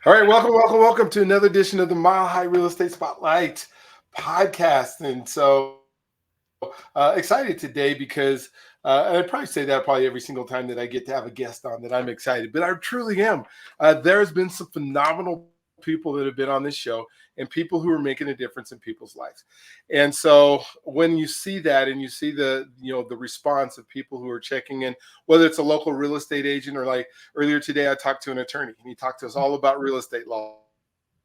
All right, welcome to another edition of the Mile High Real Estate Spotlight podcast. And so excited today because, and I'd probably say that probably every single time that I get to have a guest on that I'm excited, but I truly am. There's been some phenomenal people that have been on this show and people who are making a difference in people's lives. And so when you see that and you see the response of people who are checking in, whether it's a local real estate agent or like earlier today, I talked to an attorney and he talked to us all about real estate law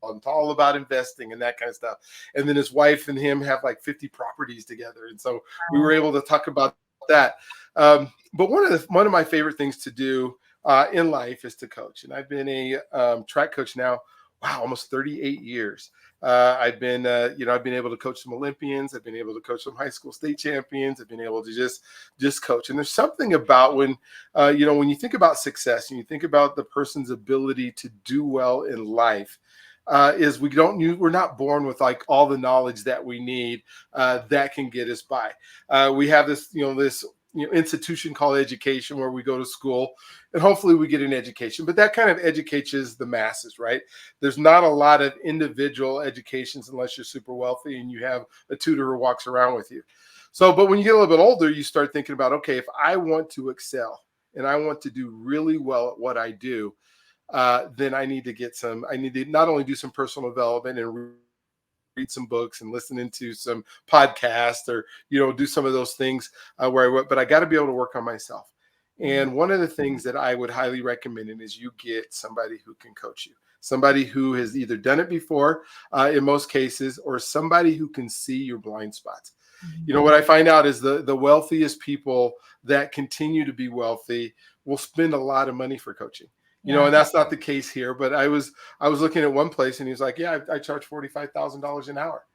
and all about investing and that kind of stuff. And then his wife and him have like 50 properties together. And so we were able to talk about that. But one of my favorite things to do in life is to coach. And I've been a track coach now, wow, almost 38 years. I've been able to coach some Olympians. I've been able to coach some high school state champions. I've been able to just coach. And there's something about when you think about success and you think about the person's ability to do well in life, is we're not born with like all the knowledge that we need that can get us by. We have this institution called education where we go to school and hopefully we get an education, but that kind of educates the masses, right? There's not a lot of individual educations unless you're super wealthy and you have a tutor who walks around with you. So, but when you get a little bit older, you start thinking about, okay, if I want to excel and I want to do really well at what I do, then I need to not only do some personal development and read some books and listen into some podcasts or, do some of those things but I got to be able to work on myself. And one of the things that I would highly recommend is you get somebody who can coach you, somebody who has either done it before in most cases, or somebody who can see your blind spots. What I find out is the wealthiest people that continue to be wealthy will spend a lot of money for coaching. And that's not the case here. But I was looking at one place and he was like, yeah, I charge $45,000 an hour,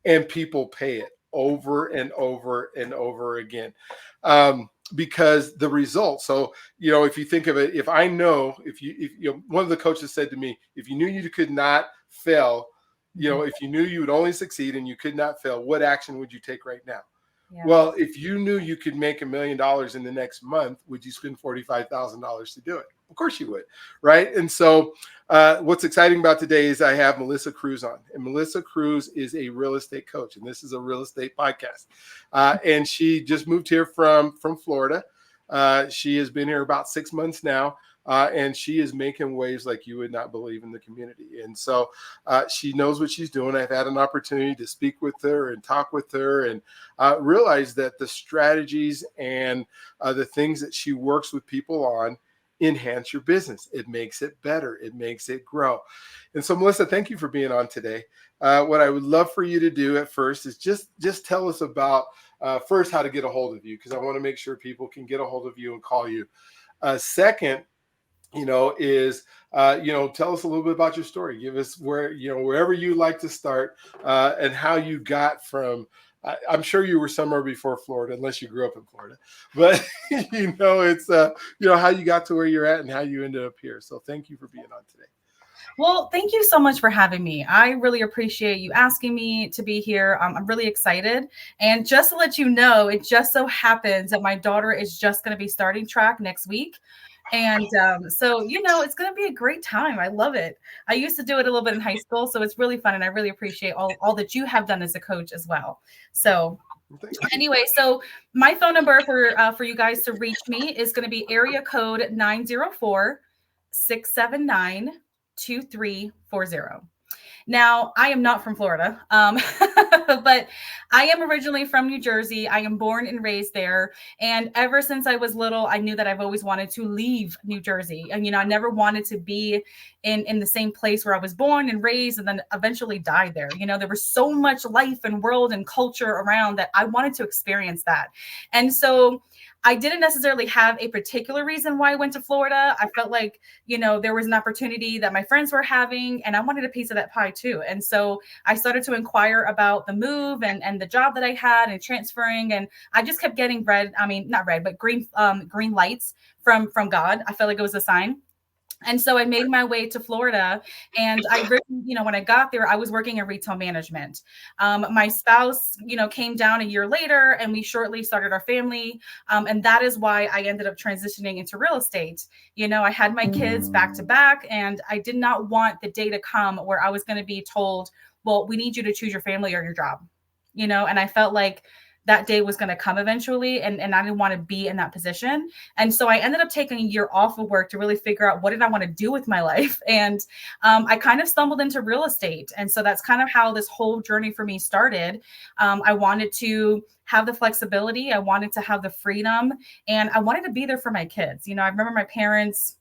and people pay it over and over and over again. Because the results. So, if you think of it, if one of the coaches said to me, if you knew you could not fail, if you knew you would only succeed and you could not fail, what action would you take right now? Yeah. Well, if you knew you could make $1 million in the next month, would you spend $45,000 to do it? Of course you would, right? And so what's exciting about today is I have Melissa Cruz on. And Melissa Cruz is a real estate coach, and this is a real estate podcast. And she just moved here from Florida. She has been here about 6 months now. And she is making waves like you would not believe in the community. And so she knows what she's doing. I've had an opportunity to speak with her and talk with her and realize that the strategies and the things that she works with people on enhance your business. It makes it better. It makes it grow. And so, Melissa, thank you for being on today. What I would love for you to do at first is just tell us about first how to get a hold of you, because I want to make sure people can get a hold of you and call you. Second, tell us a little bit about your story. Give us wherever you like to start and how you got from. I'm sure you were somewhere before Florida, unless you grew up in Florida. But it's how you got to where you're at and how you ended up here. So thank you for being on today. Well, thank you so much for having me. I really appreciate you asking me to be here. I'm really excited. And just to let you know, it just so happens that my daughter is just going to be starting track next week. And so, it's going to be a great time. I love it. I used to do it a little bit in high school, so it's really fun. And I really appreciate all that you have done as a coach as well. So anyway, so my phone number for you guys to reach me is going to be area code 904-679-2340. Now, I am not from Florida, but I am originally from New Jersey. I am born and raised there. And ever since I was little, I knew that I've always wanted to leave New Jersey. And, I never wanted to be in the same place where I was born and raised and then eventually died there. There was so much life and world and culture around that I wanted to experience that. And so I didn't necessarily have a particular reason why I went to Florida. I felt like, there was an opportunity that my friends were having, and I wanted a piece of that pie too. And so I started to inquire about the move and the job that I had and transferring. And I just kept getting green lights from God. I felt like it was a sign. And so I made my way to Florida, and when I got there, I was working in retail management. My spouse, came down a year later, and we shortly started our family. And that is why I ended up transitioning into real estate. I had my kids back to back, and I did not want the day to come where I was going to be told, well, we need you to choose your family or your job. And I felt like that day was going to come eventually, and I didn't want to be in that position. And so I ended up taking a year off of work to really figure out what did I want to do with my life. And I kind of stumbled into real estate. And so that's kind of how this whole journey for me started. I wanted to have the flexibility. I wanted to have the freedom, and I wanted to be there for my kids. I remember my parents,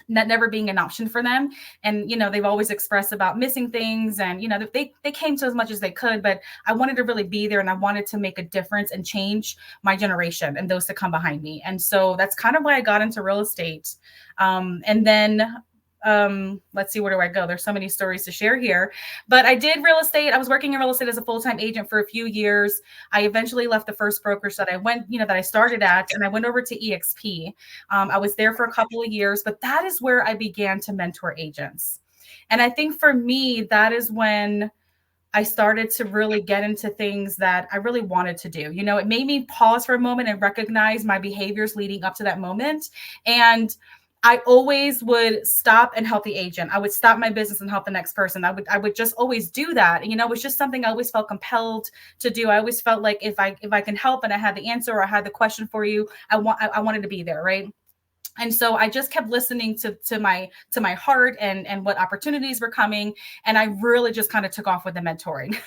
that never being an option for them. And, they've always expressed about missing things, and, they came to as much as they could, but I wanted to really be there, and I wanted to make a difference and change my generation and those to come behind me. And so that's kind of why I got into real estate. And then let's see, where do I go? There's so many stories to share here, but I did real estate. I was working in real estate as a full-time agent for a few years. I eventually left the first brokerage that I started at, and I went over to EXP. I was there for a couple of years, but that is where I began to mentor agents. And I think for me, that is when I started to really get into things that I really wanted to do. It made me pause for a moment and recognize my behaviors leading up to that moment. And I always would stop and help the agent. I would stop my business and help the next person. I would just always do that. It was just something I always felt compelled to do. I always felt like if I can help and I had the answer or I had the question for you, I wanted to be there, right? And so I just kept listening to my heart and what opportunities were coming, and I really just kind of took off with the mentoring.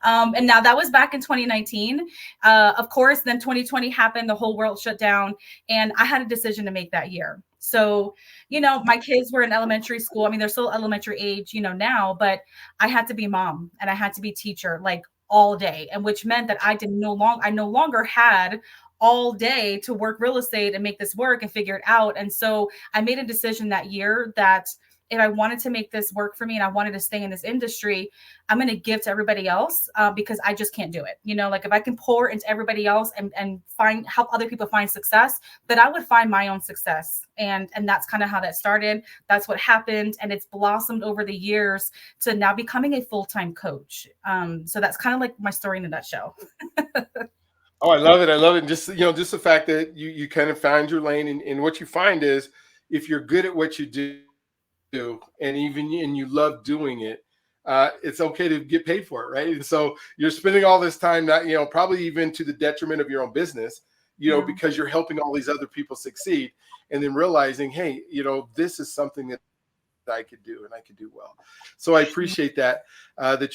And now that was back in 2019. Of course, then 2020 happened, the whole world shut down, and I had a decision to make that year. So, my kids were in elementary school. I mean, they're still elementary age, now, but I had to be mom and I had to be teacher, like all day, and which meant that I no longer had all day to work real estate and make this work and figure it out. And so I made a decision that year that if I wanted to make this work for me and I wanted to stay in this industry, I'm going to give to everybody else because I just can't do it. Like if I can pour into everybody else and help other people find success, that I would find my own success. And that's kind of how that started. That's what happened. And it's blossomed over the years to now becoming a full-time coach. So that's kind of like my story in a nutshell. Oh, I love it. I love it. And just the fact that you kind of found your lane, and what you find is if you're good at what you do, and you love doing it, it's okay to get paid for it, right? And so you're spending all this time, not probably even to the detriment of your own business, Yeah. because you're helping all these other people succeed, and then realizing, hey, this is something that I could do and I could do well. So I appreciate that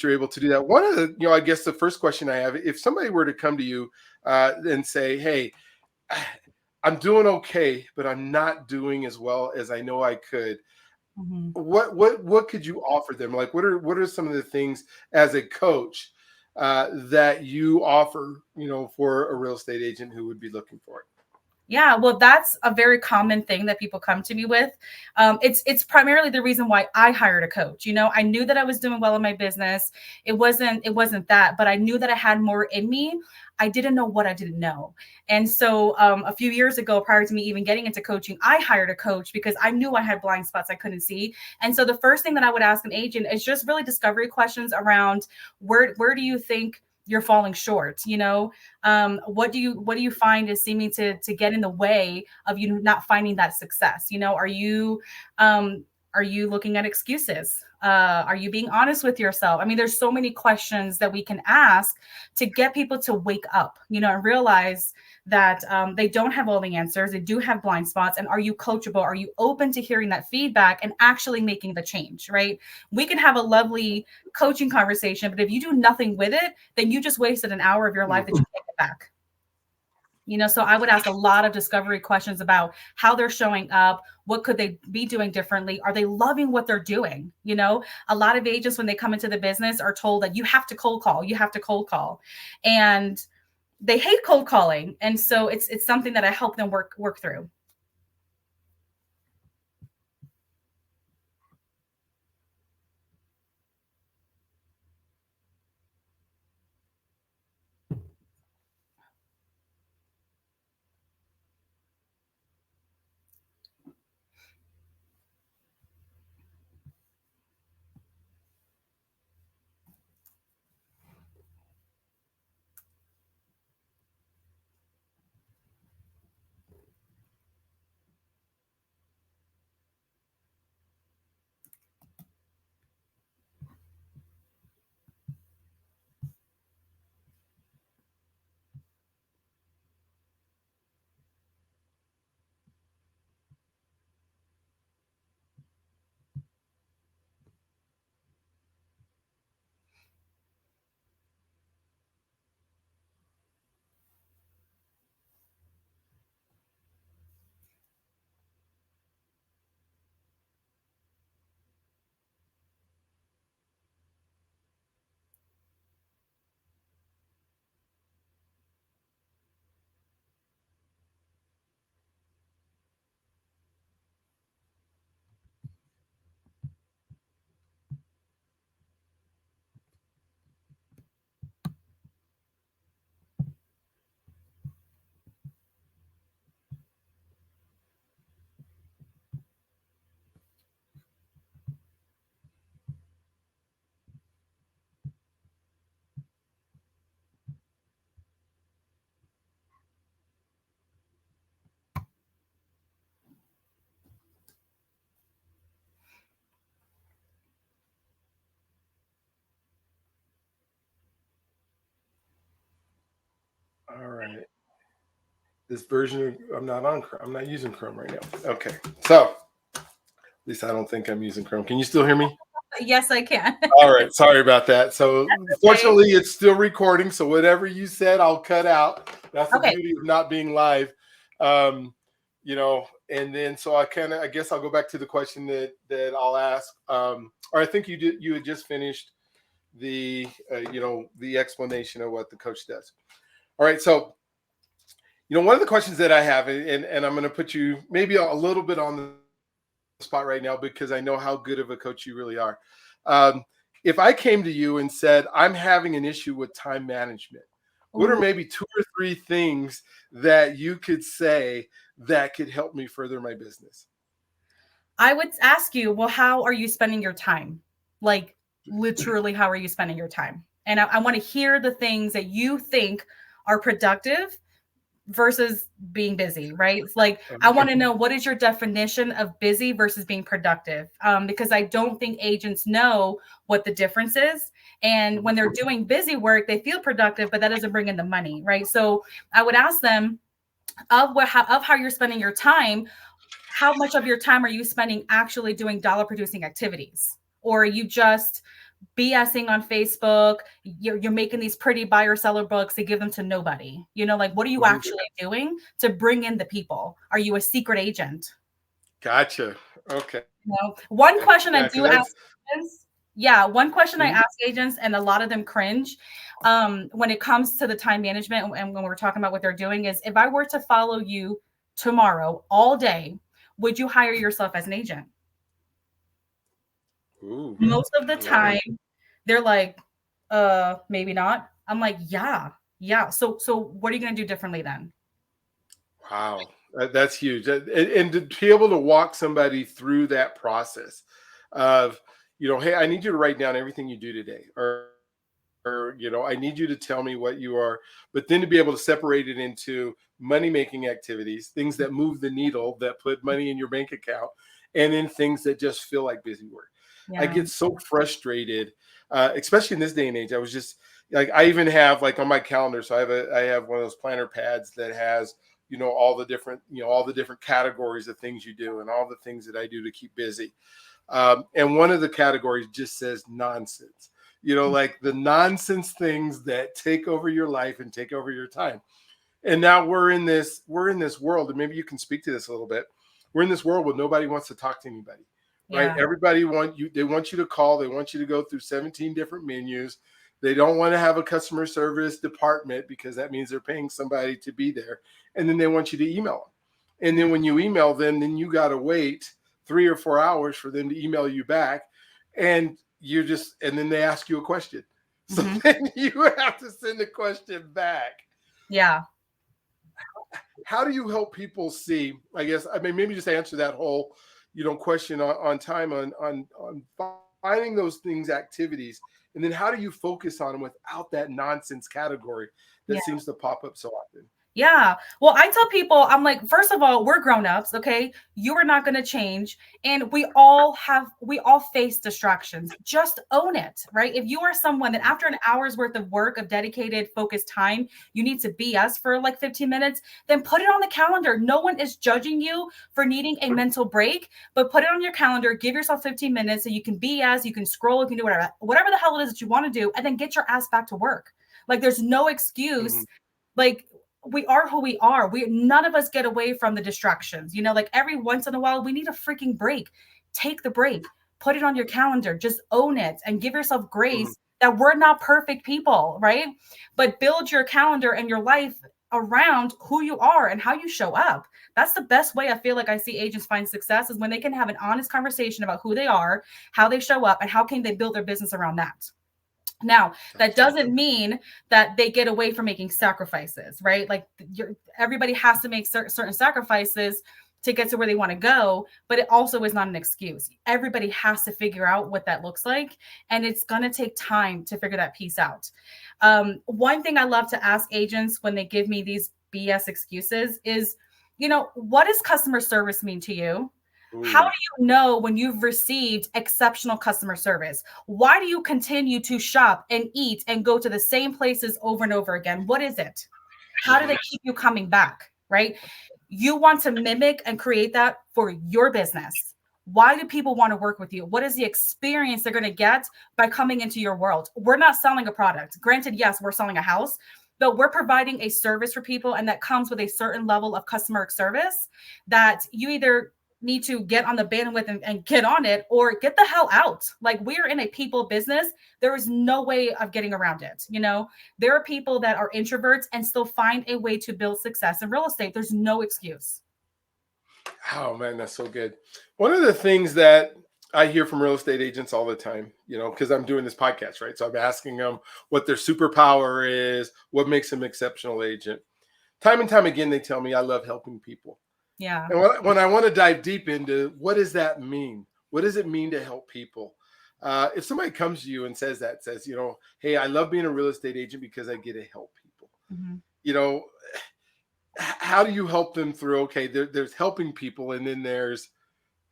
you're able to do that. One of the, I guess the first question I have, if somebody were to come to you and say, hey, I'm doing okay, but I'm not doing as well as I know I could. Mhm. What could you offer them? Like, what are some of the things as a coach that you offer, for a real estate agent who would be looking for it? Yeah, well, that's a very common thing that people come to me with. It's primarily the reason why I hired a coach. I knew that I was doing well in my business. It wasn't that, but I knew that I had more in me. I didn't know what I didn't know. And so a few years ago, prior to me even getting into coaching, I hired a coach because I knew I had blind spots I couldn't see. And so the first thing that I would ask an agent is just really discovery questions around where do you think you're falling short? What do you find is seeming to get in the way of you not finding that success? Are you looking at excuses? Are you being honest with yourself? I mean, there's so many questions that we can ask to get people to wake up, and realize that they don't have all the answers. They do have blind spots. And are you coachable? Are you open to hearing that feedback and actually making the change, right? We can have a lovely coaching conversation, but if you do nothing with it, then you just wasted an hour of your life that you can't get back. So I would ask a lot of discovery questions about how they're showing up. What could they be doing differently? Are they loving what they're doing? A lot of agents, when they come into the business, are told that you have to cold call, and they hate cold calling. And so it's something that I help them work through. All right. This version of I'm not on Chrome. I'm not using Chrome right now. Okay. So at least I don't think I'm using Chrome. Can you still hear me? Yes, I can. All right. Sorry about that. So Okay. fortunately, it's still recording. So whatever you said, I'll cut out. That's the Okay. beauty of not being live. Um, and then so I guess I'll go back to the question that I'll ask. Or I think you had just finished the the explanation of what the coach does. All right. So one of the questions that I have, and I'm going to put you maybe a little bit on the spot right now because I know how good of a coach you really are. Um, if I came to you and said, I'm having an issue with time management, what are Ooh. maybe 2 or 3 things that you could say that could help me further my business? I would ask you, well, how are you spending your time? Like, literally, how are you spending your time? And I want to hear the things that you think are productive versus being busy, right? It's like, I want to know, what is your definition of busy versus being productive? Because I don't think agents know what the difference is. And when they're doing busy work, they feel productive, but that doesn't bring in the money, right? So I would ask them, of how you're spending your time, how much of your time are you spending actually doing dollar producing activities? Or are you just BSing on Facebook? You're making these pretty buyer seller books to give them to nobody. Like, what are you Mhm. actually doing to bring in the people? Are you a secret agent? Gotcha. Okay. One question I Yeah, because do ask that's agents, yeah, one question I mhm. ask agents, and a lot of them cringe when it comes to the time management and when we're talking about what they're doing, is, if I were to follow you tomorrow all day, would you hire yourself as an agent? Ooh, Most of the I love it. time, they're like, maybe not. I'm like, yeah, yeah. So what are you gonna do differently then? Wow, that's huge. And to be able to walk somebody through that process of, hey, I need you to write down everything you do today, or I need you to tell me what you are, but then to be able to separate it into money making activities, things that move the needle, that put money in your bank account, and then things that just feel like busy work. I Yeah. get so frustrated, especially in this day and age. I was just like, I even have like on my calendar. So I have one of those planner pads that has, all the different categories of things you do and all the things that I do to keep busy. And one of the categories just says nonsense, like the nonsense things that take over your life and take over your time. And now we're in this world, and maybe you can speak to this a little bit. We're in this world where nobody wants to talk to anybody, right? Yeah. Everybody they want you to call, they want you to go through 17 different menus. They don't want to have a customer service department because that means they're paying somebody to be there. And then they want you to email them. And then when you email them, then you got to wait 3 or 4 hours for them to email you back. And then they ask you a question. So Hmm. then you have to send the question back. Yeah. How do you help people see? I guess I mean maybe just answer that whole question on time on finding those things, activities, and then how do you focus on them without that nonsense category that Yeah. seems to pop up so often? Yeah. Well, I tell people, I'm like, first of all, we're grown-ups, okay? You are not going to change. And we all face distractions. Just own it, right? If you are someone that after an hour's worth of work of dedicated, focused time, you need to BS for like 15 minutes, then put it on the calendar. No one is judging you for needing a mental break, but put it on your calendar, give yourself 15 minutes so you can BS, you can scroll, you can do whatever the hell it is that you want to do, and then get your ass back to work. Like, there's no excuse. Mhm. Like, we are who we are. None of us get away from the distractions. Like, every once in a while, we need a freaking break. Take the break, put it on your calendar, just own it and give yourself Mhm. grace that we're not perfect people, right? But build your calendar and your life around who you are and how you show up. That's the best way I feel like I see agents find success, is when they can have an honest conversation about who they are, how they show up, and how can they build their business around that. Now, that Gotcha. doesn't mean that they get away from making sacrifices, right? Like, everybody has to make certain sacrifices to get to where they want to go, but it also is not an excuse. Everybody has to figure out what that looks like, and it's going to take time to figure that piece out. One thing I love to ask agents when they give me these BS excuses is, what does customer service mean to you? How do Ooh. you know when you've received exceptional customer service? Why do you continue to shop and eat and go to the same places over and over again? What is it? How do they keep you coming back, right? You want to mimic and create that for your business. Why do people want to work with you? What is the experience they're going to get by coming into your world? We're not selling a product. Granted, yes, we're selling a house, but we're providing a service for people, and that comes with a certain level of customer service that you either need to get on the bandwidth and get on it, or get the hell out. Like, we're in a people business. There is no way of getting around it. There are people that are introverts and still find a way to build success in real estate. There's no excuse. Oh man, that's so good. One of the things that I hear from real estate agents all the time, because I'm doing this podcast, right? So I'm asking them what their superpower is, what makes them an exceptional agent. Time and time again, they tell me I love helping people. Yeah. And when I want to dive deep into what does that mean? What does it mean to help people? If somebody comes to you and says, hey, I love being a real estate agent because I get to help people. Mm-hmm. How do you help them through? Okay, there's helping people, and then there's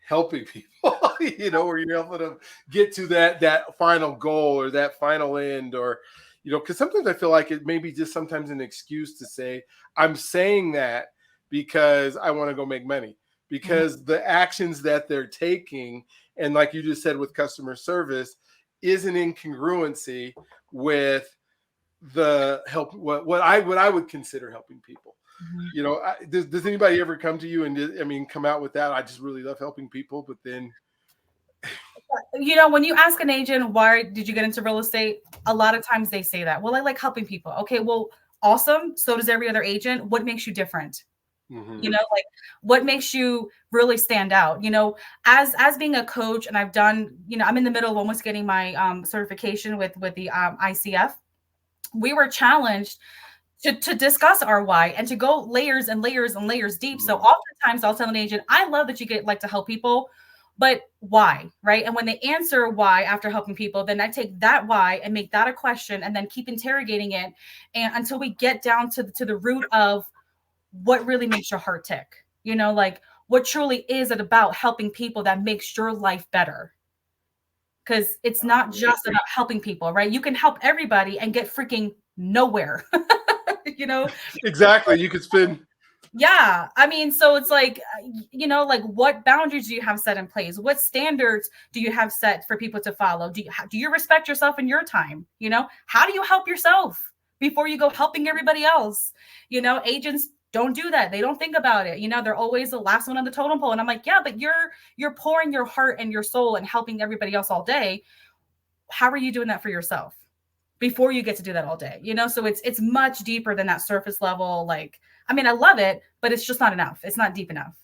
helping people, where you're helping them get to that final goal or that final end, or because sometimes I feel like it may be just sometimes an excuse to say, I'm saying that because I want to go make money, because the actions that they're taking, and like you just said with customer service, is an incongruency with the help, what I would consider helping people. Does anybody ever come to you and come out with that? I just really love helping people, but then when you ask an agent, why did you get into real estate? A lot of times they say that, well, I like helping people. Okay, well, awesome. So does every other agent. What makes you different? Like, what makes you really stand out? As being a coach, and I've done, I'm in the middle of almost getting my certification with the ICF. We were challenged to discuss our why and to go layers and layers and layers deep. So oftentimes I'll tell an agent, I love that you like to help people, but why, right? And when they answer why after helping people, then I take that why and make that a question, and then keep interrogating it, and until we get down to the root of what really makes your heart tick. Like, what truly is it about helping people that makes your life better? Because it's not just about helping people, right? You can help everybody and get freaking nowhere. Exactly. You could spend. Yeah. I mean, so it's like, like, what boundaries do you have set in place? What standards do you have set for people to follow? Do you respect yourself in your time? How do you help yourself before you go helping everybody else? Agents don't do that. They don't think about it. They're always the last one on the totem pole. And I'm like, yeah, but you're pouring your heart and your soul and helping everybody else all day. How are you doing that for yourself before you get to do that all day? So it's much deeper than that surface level. Like, I mean, I love it, but it's just not enough. It's not deep enough.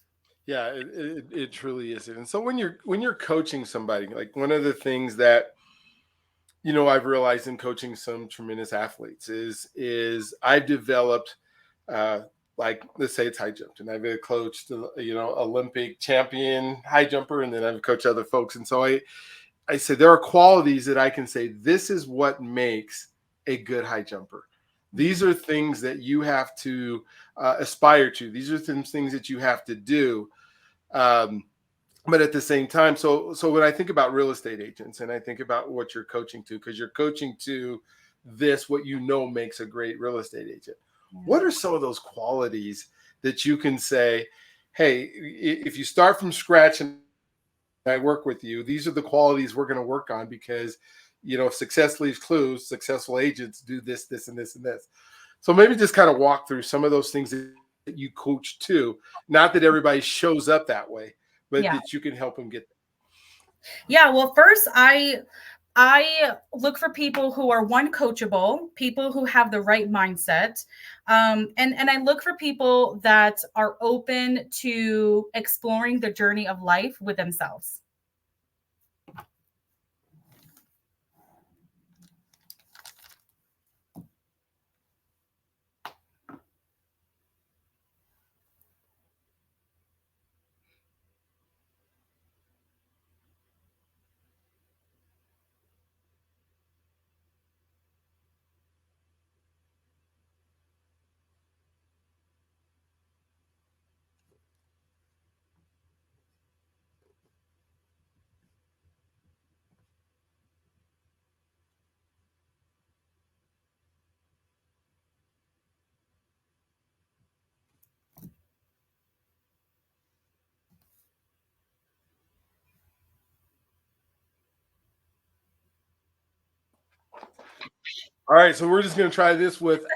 Yeah, it truly isn't. And so when you're coaching somebody, like, one of the things that I've realized in coaching some tremendous athletes is I've developed, like, let's say it's high jump, and I've coached Olympic champion high jumper, and then I've coached other folks, and so I say there are qualities that I can say, this is what makes a good high jumper. These are things that you have to aspire to. These are some things that you have to do. But at the same time, so when I think about real estate agents, and I think about what you're coaching to, because you're coaching to this, what makes a great real estate agent. Yeah. What are some of those qualities that you can say, hey, if you start from scratch and I work with you, these are the qualities we're going to work on, because success leaves clues. Successful agents do this, this, and this, and this. So maybe just kind of walk through some of those things that you coach to. Not that everybody shows up that way, but that you can help them get there. Yeah. Well, first, I look for people who are coachable, people who have the right mindset. And I look for people that are open to exploring the journey of life with themselves. All right, so we're just going to try this without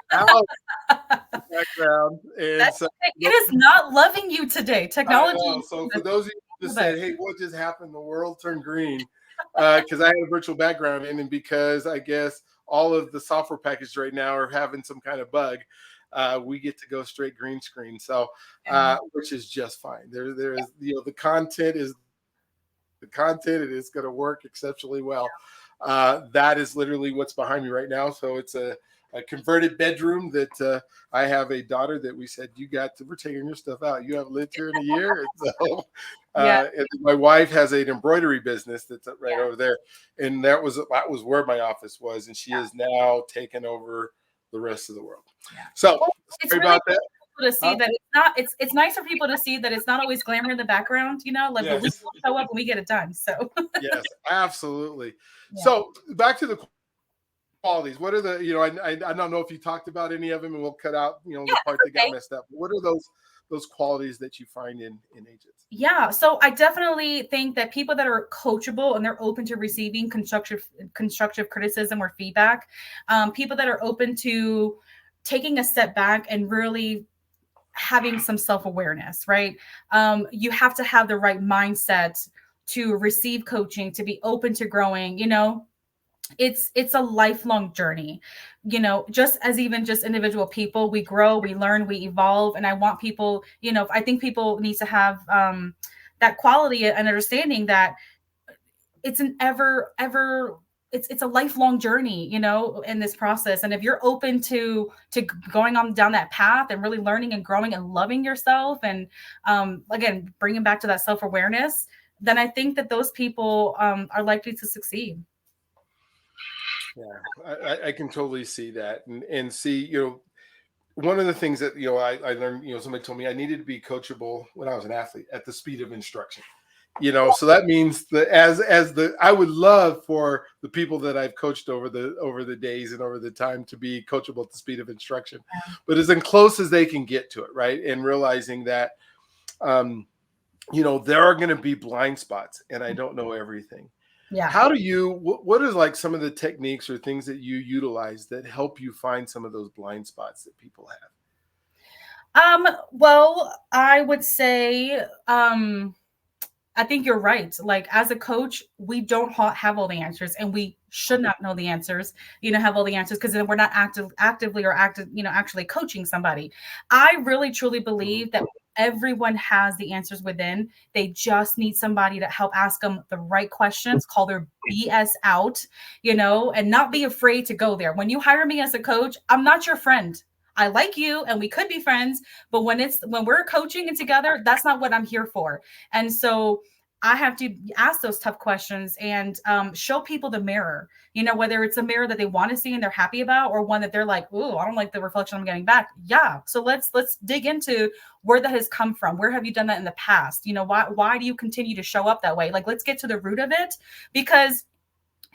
background. And That's so, okay. It is not loving you today. I Technology know. is So the for those of you who just best. said, "Hey, what just happened?" The world turned green because I had a virtual background in, and because I guess all of the software packages right now are having some kind of bug, we get to go straight green screen. So, Yeah. which is just fine. There is the content is the content. It is going to work exceptionally well. That is literally what's behind me right now. So it's a converted bedroom that I have a daughter that we said, we're taking your stuff out. You haven't lived here in a year. And so Yeah. and my wife has an embroidery business that's right Yeah. over there. And that was where my office was. And she is now taken over the rest of the world. Yeah. So Well, it's sorry really about that. cool to see Huh? that it's nice for people to see that it's not always glamour in the background, like, but we Yes. still show up and we get it done. So Yes, absolutely. yeah. So back to the qualities. What are the, I don't know if you talked about any of them, and we'll cut out, Yeah, the part that's that got okay. messed up. What are those qualities that you find in agents? Yeah, so I definitely think that people that are coachable and they're open to receiving constructive criticism or feedback, people that are open to taking a step back and really having some self-awareness, right? You have to have the right mindset to receive coaching, to be open to growing, it's a lifelong journey, just as even just individual people, we grow, we learn, we evolve. And I want people, I think people need to have that quality and understanding that it's an ever it's a lifelong journey, in this process. And if you're open to going on down that path and really learning and growing and loving yourself, and again bringing back to that self-awareness, then I think that those people are likely to succeed. Yeah, I can totally see that, and see, one of the things that I learned, somebody told me I needed to be coachable when I was an athlete at the speed of instruction. So that means that as the I would love for the people that I've coached over the days and over the time to be coachable at the speed of instruction, but as close as they can get to it, right? And realizing that um, there are going to be blind spots, and I don't know everything. Yeah. How do you? What is like some of the techniques or things that you utilize that help you find some of those blind spots that people have? Well, I would say, I think you're right. Like, as a coach, we don't have all the answers, and we should not know the answers, have all the answers, because then we're not actively or actually coaching somebody. I really truly Mhm. believe that everyone has the answers within. They just need somebody to help ask them the right questions, call their BS out, and not be afraid to go there. When you hire me as a coach, I'm not your friend. I like you and we could be friends, but when we're coaching and together, that's not what I'm here for. And so I have to ask those tough questions and show people the mirror, whether it's a mirror that they want to see and they're happy about, or one that they're like, "Ooh, I don't like the reflection I'm getting back." Yeah. So let's dig into where that has come from. Where have you done that in the past? Why do you continue to show up that way? Like, let's get to the root of it, because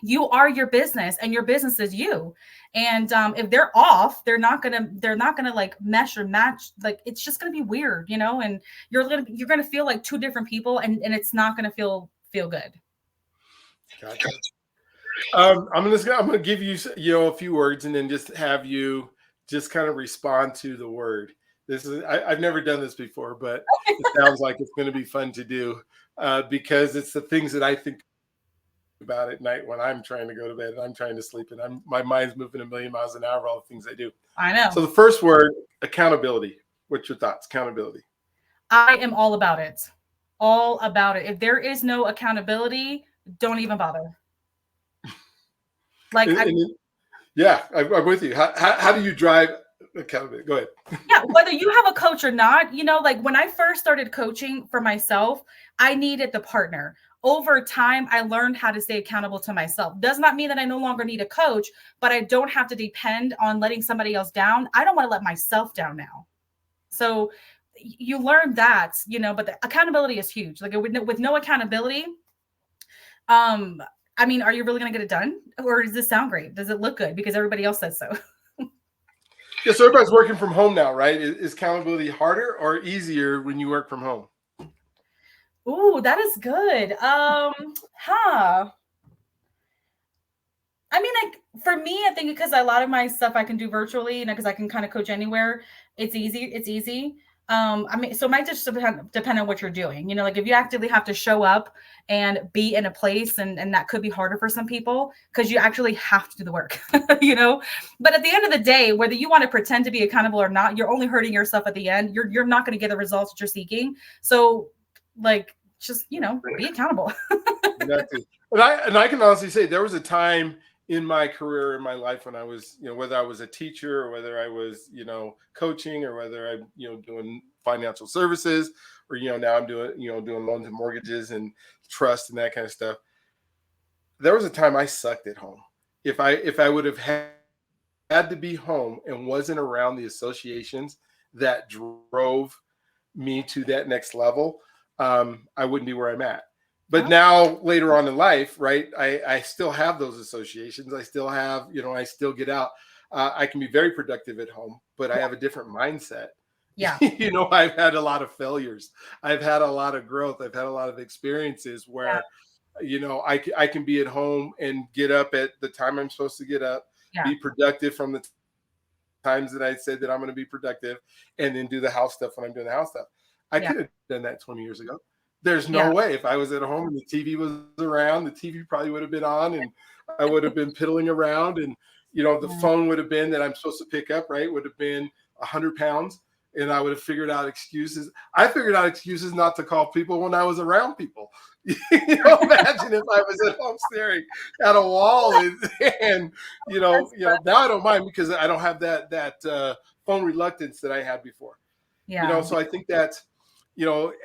you are your business and your business is you. And if they're off, they're not gonna like mesh or match. Like, it's just gonna be weird, and you're gonna feel like two different people, and it's not gonna feel good. Gotcha. I'm gonna give you a few words, and then just have you just kind of respond to the word. I've never done this before, but it sounds like it's going to be fun to do because it's the things that I think about at night when I'm trying to go to bed and I'm trying to sleep, and my mind's moving a million miles an hour. All the things I do. I know. So the first word, accountability. What's your thoughts? Accountability. I am all about it. All about it. If there is no accountability, don't even bother. Like, Yeah, I'm with you. How do you drive accountability? Go ahead. yeah, whether you have a coach or not, like when I first started coaching for myself, I needed the partner. Over time, I learned how to stay accountable to myself. Does not mean that I no longer need a coach, but I don't have to depend on letting somebody else down. I don't want to let myself down now. So you learn that, but the accountability is huge. Like, with no accountability, um, I mean, are you really going to get it done? Or does this sound great? Does it look good because everybody else says so? Yeah, so everybody's working from home now, right? Is accountability harder or easier when you work from home? Ooh, that is good. Huh. I mean, like, For me, I think because a lot of my stuff I can do virtually, and because I can kind of coach anywhere, it's easy. It's easy. I mean, so it might just depend on what you're doing. Like if you actively have to show up and be in a place, and that could be harder for some people because you actually have to do the work, But at the end of the day, whether you want to pretend to be accountable or not, you're only hurting yourself at the end. You're not going to get the results that you're seeking. So, like, just be accountable. Exactly. And I can honestly say there was a time in my career, in my life, when I was, whether I was a teacher or whether I was, coaching, or whether I'm, doing financial services, or, now I'm doing, doing loans and mortgages and trust and that kind of stuff. There was a time I sucked at home. If I would have had to be home and wasn't around the associations that drove me to that next level, I wouldn't be where I'm at. But now later on in life, right, I still have those associations. I still have, I still get out. I can be very productive at home, but I have a different mindset. Yeah. I've had a lot of failures. I've had a lot of growth. I've had a lot of experiences where, I can be at home and get up at the time I'm supposed to get up, be productive from the times that I said that I'm going to be productive, and then do the house stuff when I'm doing the house stuff. I could have done that 20 years ago. There's no way. If I was at home and the TV was around, the TV probably would have been on, and I would have been piddling around, and the phone would have been that I'm supposed to pick up, right, would have been 100 pounds, and I would have figured out excuses. I figured out excuses not to call people when I was around people. Imagine if I was at home staring at a wall, and now I don't mind because I don't have that phone reluctance that I had before. So I think that,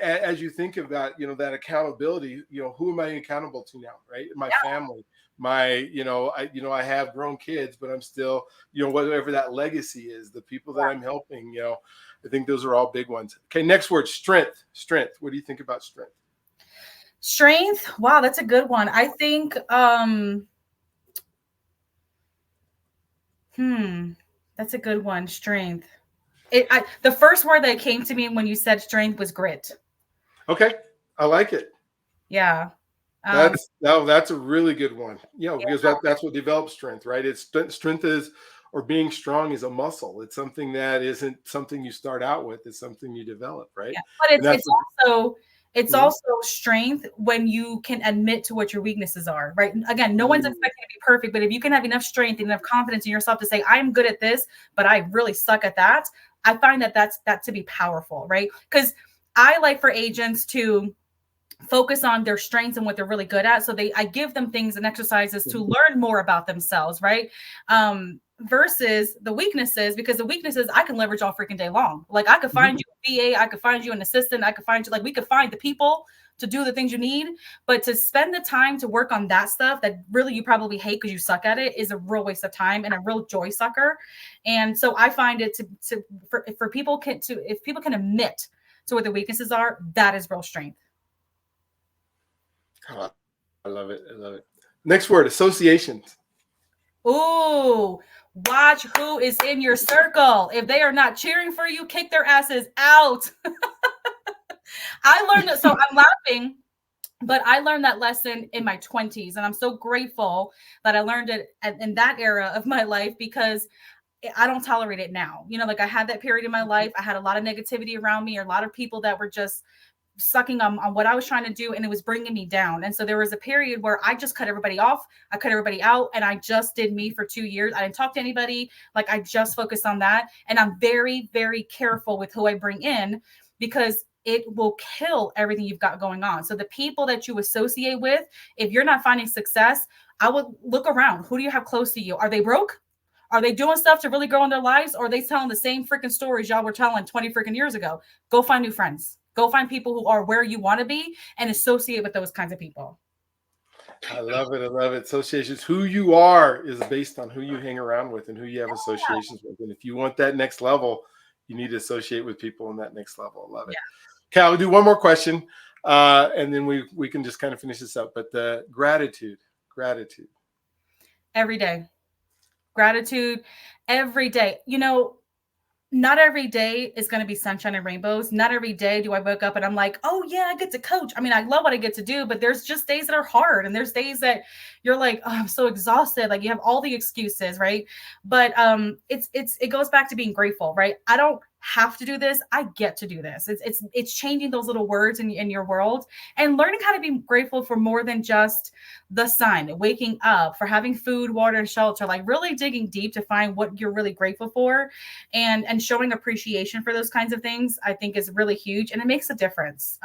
as you think about, that accountability, who am I accountable to now, right? My family, I have grown kids, but I'm still, whatever that legacy is, the people that I'm helping, I think those are all big ones. Okay. Next word, strength. Strength. What do you think about strength? Strength. Wow. That's a good one. I think, that's a good one. Strength. The first word that came to me when you said strength was grit. Okay. I like it. Yeah. That's a really good one. Because that's what develops strength, right? It's strength is, or being strong is a muscle. It's something that isn't something you start out with. It's something you develop, right? Yeah, but it's also strength when you can admit to what your weaknesses are, right? Again, no one's expecting to be perfect, but if you can have enough strength and enough confidence in yourself to say, I'm good at this, but I really suck at that, I find that to be powerful, right? Because I like for agents to focus on their strengths and what they're really good at. So I give them things and exercises to learn more about themselves, right? Versus the weaknesses, because the weaknesses I can leverage all freaking day long. Like I could find you a VA, I could find you an assistant, I could find you, like we could find the people to do the things you need, but to spend the time to work on that stuff that really you probably hate because you suck at it is a real waste of time and a real joy sucker. And so I find it for people if people can admit to what their weaknesses are, that is real strength. Oh, I love it. I love it. Next word, associations. Ooh, watch who is in your circle. If they are not cheering for you, kick their asses out. I learned that. So I'm laughing, but I learned that lesson in my 20s. And I'm so grateful that I learned it in that era of my life because I don't tolerate it now. Like I had that period in my life. I had a lot of negativity around me, or a lot of people that were just sucking on what I was trying to do, and it was bringing me down. And so there was a period where I just cut everybody off. I cut everybody out, and I just did me for 2 years. I didn't talk to anybody. Like I just focused on that. And I'm very, very careful with who I bring in because it will kill everything you've got going on. So the people that you associate with, if you're not finding success, I would look around. Who do you have close to you? Are they broke? Are they doing stuff to really grow in their lives? Or are they telling the same freaking stories y'all were telling 20 freaking years ago? Go find new friends. Go find people who are where you want to be and associate with those kinds of people. I love it. I love it. Associations. Who you are is based on who you hang around with and who you have associations with. And if you want that next level, you need to associate with people in that next level. I love it. Okay, I'll do one more question, and then we can just kind of finish this up. But the gratitude. Every day. Gratitude every day. not every day is going to be sunshine and rainbows. Not every day do I wake up and I'm like, oh yeah, I get to coach. I mean, I love what I get to do, but there's just days that are hard. And there's days that you're like, oh, I'm so exhausted. Like you have all the excuses, right? But it goes back to being grateful, right? I don't have to do this. I get to do this. It's changing those little words in your world and learning how to be grateful for more than just the sun, waking up, for having food, water, and shelter, like really digging deep to find what you're really grateful for, and showing appreciation for those kinds of things, I think is really huge, and it makes a difference.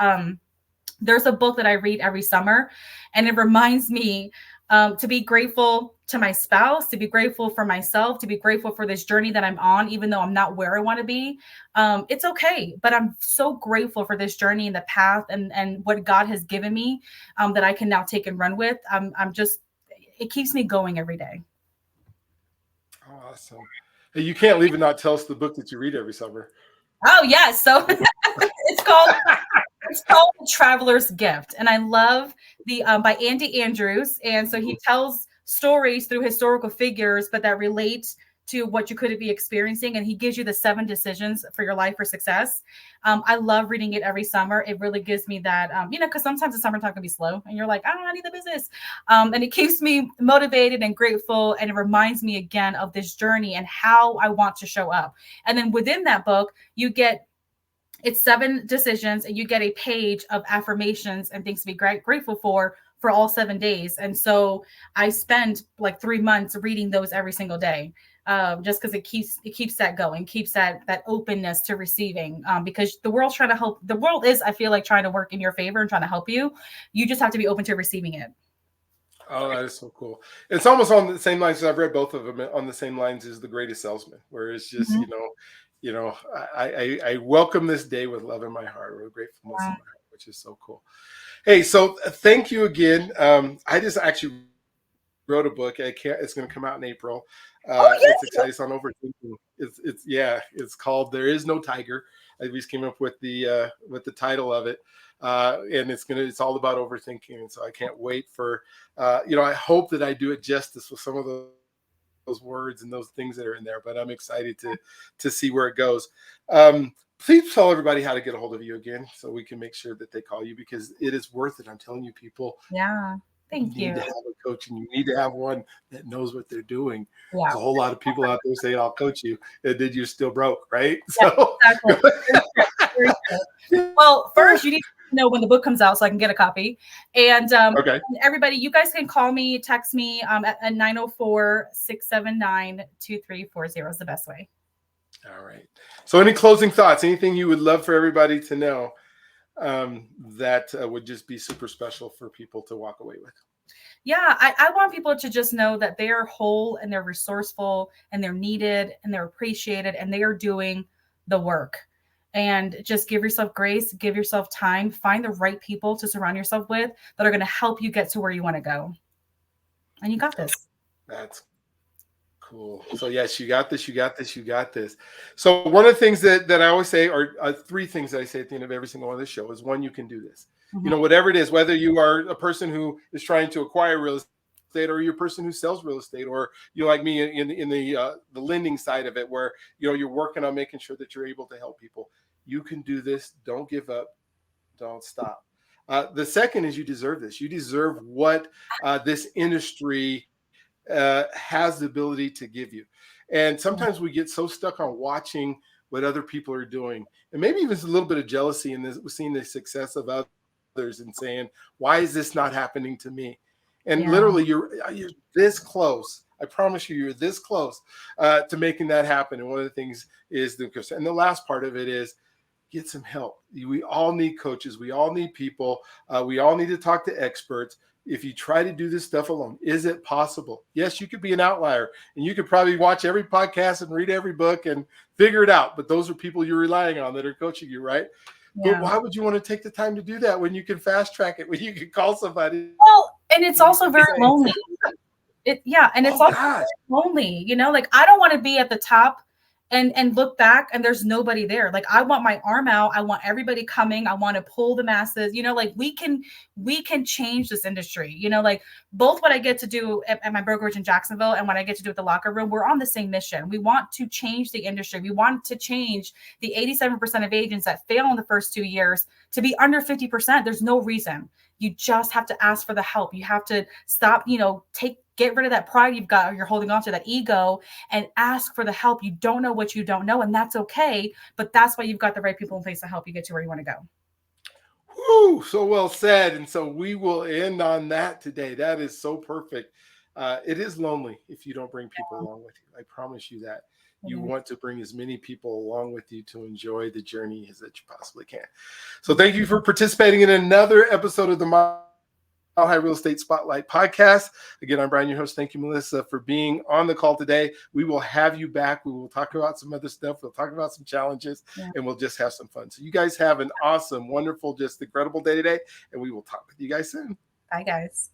There's a book that I read every summer, and it reminds me to be grateful to my spouse, to be grateful for myself, to be grateful for this journey that I'm on, even though I'm not where I want to be. It's okay, but I'm so grateful for this journey and the path and what God has given me, that I can now take and run with. I'm just, it keeps me going every day. Awesome. Hey, you can't leave and not tell us the book that you read every summer. Oh yes, so it's called it's called The Traveler's Gift, and I love the by Andy Andrews. And so he tells stories through historical figures, but that relate to what you could be experiencing, and he gives you the 7 decisions for your life for success. I love reading it every summer. It really gives me that, because sometimes the summertime can be slow, and you're like, I need the business, and it keeps me motivated and grateful, and it reminds me again of this journey and how I want to show up. And then within that book, you get it's 7 decisions, and you get a page of affirmations and things to be grateful for all 7 days. And so I spend like 3 months reading those every single day, just because it keeps that going, keeps that openness to receiving. Because the world's trying to help. The world is, I feel like, trying to work in your favor and trying to help you. You just have to be open to receiving it. Oh, that is so cool. It's almost on the same lines. I've read both of them on the same lines as The Greatest Salesman, where it's just, I welcome this day with love in my heart, with gratefulness in my heart, which is so cool. Hey, so thank you again. I just actually wrote a book. It's going to come out in April. It's exciting. It's on overthinking. It's called "There Is No Tiger." I just came up with the title of it, and it's all about overthinking. And so I can't wait for, I hope that I do it justice with some of those words and those things that are in there. But I'm excited to see where it goes. Please tell everybody how to get a hold of you again, so we can make sure that they call you, because it is worth it. I'm telling you, people. Yeah. Thank you. You need to have a coach, and you need to have one that knows what they're doing. Yeah. There's a whole lot of people out there saying, I'll coach you, and then you're still broke, right? Yeah, so exactly. Very true. Well, first you need to know when the book comes out so I can get a copy. And okay. Everybody, you guys can call me, text me at 904-679-2340 is the best way. All right. So any closing thoughts, anything you would love for everybody to know that would just be super special for people to walk away with? Yeah, I want people to just know that they are whole, and they're resourceful, and they're needed, and they're appreciated, and they are doing the work. And just give yourself grace, give yourself time, find the right people to surround yourself with that are going to help you get to where you want to go. And you got this. That's cool. So yes, you got this, you got this, you got this. So one of the things that I always say, or 3 things that I say at the end of every single one of the show, is 1, you can do this. Mm-hmm. Whatever it is, whether you are a person who is trying to acquire real estate, or you're a person who sells real estate, or you're like me in the lending side of it, where you're working on making sure that you're able to help people. You can do this. Don't give up. Don't stop. The second is, you deserve this. You deserve what this industry has the ability to give you. And sometimes we get so stuck on watching what other people are doing, and maybe even a little bit of jealousy in this, seeing the success of others and saying, why is this not happening to me? And literally you're this close. I promise you're this close to making that happen. And one of the things is and the last part of it is, get some help. We all need coaches. We all need people. We all need to talk to experts. If you try to do this stuff alone, is it possible? Yes, you could be an outlier, and you could probably watch every podcast and read every book and figure it out. But those are people you're relying on that are coaching you, right? Yeah. But why would you want to take the time to do that when you can fast track it, when you can call somebody? Well, and it's also very lonely. It's also very lonely. Like, I don't want to be at the top and look back and there's nobody there. Like, I want my arm out. I want everybody coming. I want to pull the masses, like we can change this industry, like both what I get to do at my brokerage in Jacksonville and what I get to do at the locker room, we're on the same mission. We want to change the industry. We want to change the 87% of agents that fail in the first 2 years to be under 50%. There's no reason. You just have to ask for the help. You have to stop, get rid of that pride you've got, or you're holding on to, that ego, and ask for the help. You don't know what you don't know, and that's okay. But that's why you've got the right people in place to help you get to where you want to go. Woo, so well said. And so we will end on that today. That is so perfect. It is lonely if you don't bring people along with you. I promise you that. You want to bring as many people along with you to enjoy the journey as that you possibly can. So thank you for participating in another episode of the Mile High Real Estate Spotlight podcast. Again, I'm Brian, your host. Thank you, Melissa, for being on the call today. We will have you back. We will talk about some other stuff. We'll talk about some challenges, and we'll just have some fun. So you guys have an awesome, wonderful, just incredible day today, and we will talk with you guys soon. Bye, guys.